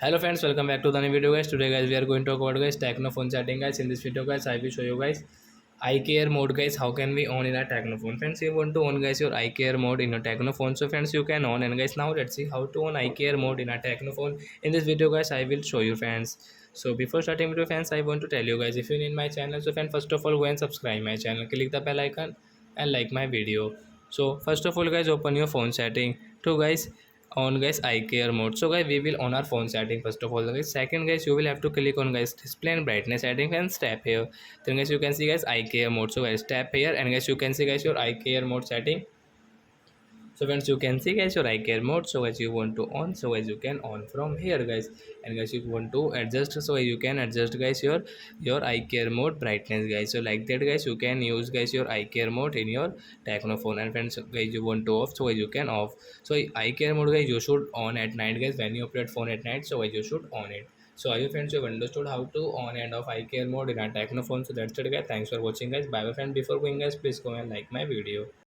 Hello friends, welcome back to the new video guys. Today guys we are going to talk about guys techno phone setting guys. In this video guys I will show you guys eye care mode guys. How can we on in a techno phone? Friends, you want to on guys your eye care mode in a techno phone. So friends, you can on, and guys now let's see how to on eye care mode in a techno phone. In this video guys I will show you friends. So before starting video friends, I want to tell you guys, if you're in my channel, so friends, first of all go and subscribe my channel, click the bell icon and like my video. So first of all guys, open your phone setting to guys on guys eye care mode. So guys we will on our phone setting first of all guys. Second guys, you will have to click on guys display and brightness setting and tap here. Then guys you can see guys eye care mode. So guys tap here and guys you can see guys your eye care mode setting. So friends, you can see guys your eye care mode. So guys you want to on, so guys you can on from here guys. And guys you want to adjust, so you can adjust guys your eye care mode brightness guys. So like that guys you can use guys your eye care mode in your techno phone. And friends, guys you want to off, so guys you can off. So eye care mode guys you should on at night guys, when you operate phone at night. So guys you should on it. So are you friends, you have understood how to on and off eye care mode in a techno phone? So that's it guys, thanks for watching guys, bye bye friend. Before going guys, please go and like my video.